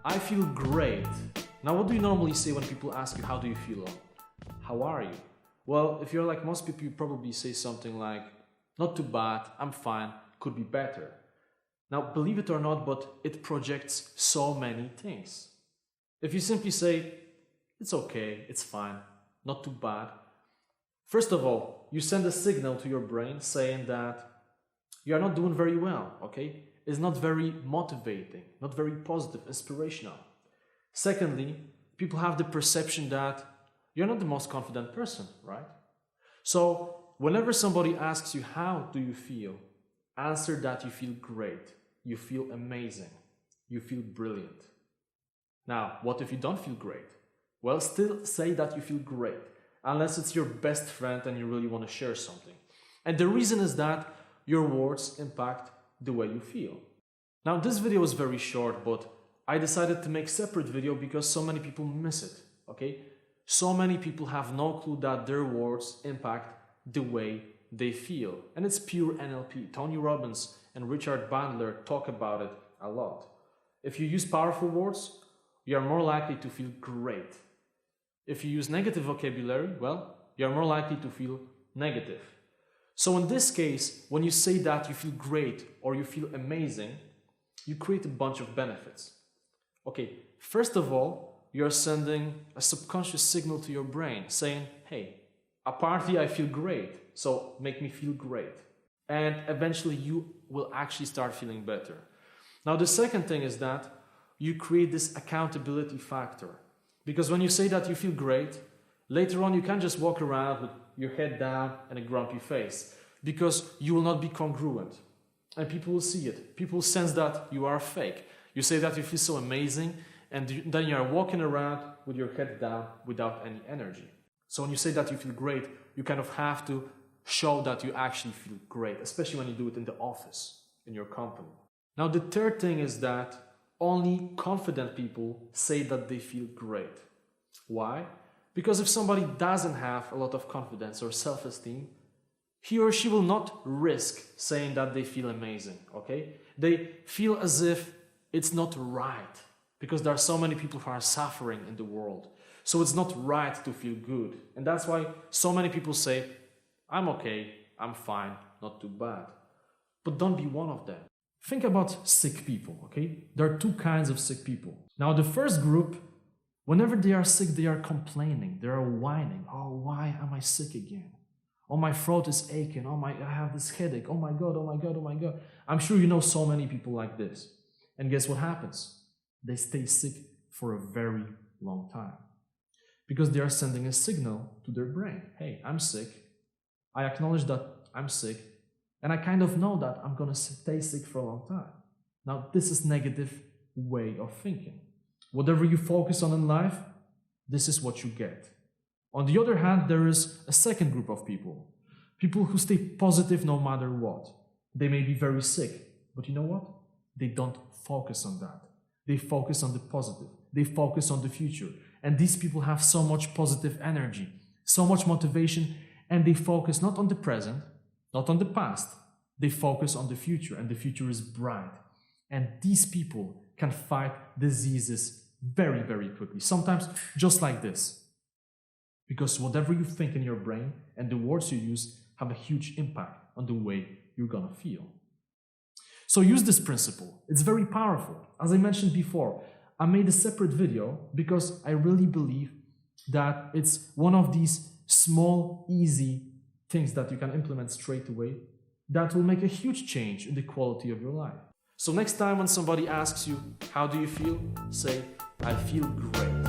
I feel great. Now, what do you normally say when people ask you, how do you feel? How are you? Well, if you're like most people, you probably say something like, not too bad, I'm fine, could be better. Now, believe it or not, but it projects so many things. If you simply say, it's okay, it's fine, not too bad. First of all, you send a signal to your brain saying that you are not doing very well, okay? It's not very motivating, not very positive, inspirational. Secondly, people have the perception that you're not the most confident person, right? So, whenever somebody asks you, how do you feel? Answer that you feel great, you feel amazing, you feel brilliant. Now, what if you don't feel great? Well, still say that you feel great, unless it's your best friend and you really want to share something. And the reason is that your words impact the way you feel. Now, this video is very short, but I decided to make a separate video because so many people miss it, okay? So many people have no clue that their words impact the way they feel. And it's pure NLP. Tony Robbins and Richard Bandler talk about it a lot. If you use powerful words, you are more likely to feel great. If you use negative vocabulary, well, you are more likely to feel negative. So in this case, when you say that you feel great or you feel amazing, you create a bunch of benefits. Okay, first of all, you're sending a subconscious signal to your brain saying, hey, a party, I feel great, so make me feel great. And eventually you will actually start feeling better. Now, the second thing is that you create this accountability factor. Because when you say that you feel great, later on you can't just walk around with your head down and a grumpy face, because you will not be congruent. And people will see it. People will sense that you are fake. You say that you feel so amazing, and then you are walking around with your head down without any energy. So when you say that you feel great, you kind of have to show that you actually feel great, especially when you do it in the office, in your company. Now, the third thing is that only confident people say that they feel great. Why? Because if somebody doesn't have a lot of confidence or self-esteem, he or she will not risk saying that they feel amazing, okay? They feel as if it's not right, because there are so many people who are suffering in the world. So it's not right to feel good. And that's why so many people say, I'm okay, I'm fine, not too bad. But don't be one of them. Think about sick people, okay? There are two kinds of sick people. Now, the first group, whenever they are sick, they are complaining, they are whining. Oh, why am I sick again? Oh, my throat is aching. Oh, I have this headache. Oh my God, oh my God, oh my God. I'm sure you know so many people like this. And guess what happens? They stay sick for a very long time. Because they are sending a signal to their brain. Hey, I'm sick. I acknowledge that I'm sick. And I kind of know that I'm going to stay sick for a long time. Now, this is negative way of thinking. Whatever you focus on in life, this is what you get. On the other hand, there is a second group of people. People who stay positive no matter what. They may be very sick, but you know what? They don't focus on that. They focus on the positive. They focus on the future. And these people have so much positive energy, so much motivation, and they focus not on the present, not on the past. They focus on the future, and the future is bright. And these people can fight diseases very, very quickly. Sometimes just like this. Because whatever you think in your brain and the words you use have a huge impact on the way you're gonna feel. So use this principle. It's very powerful. As I mentioned before, I made a separate video because I really believe that it's one of these small, easy things that you can implement straight away that will make a huge change in the quality of your life. So next time when somebody asks you, how do you feel? Say, I feel great.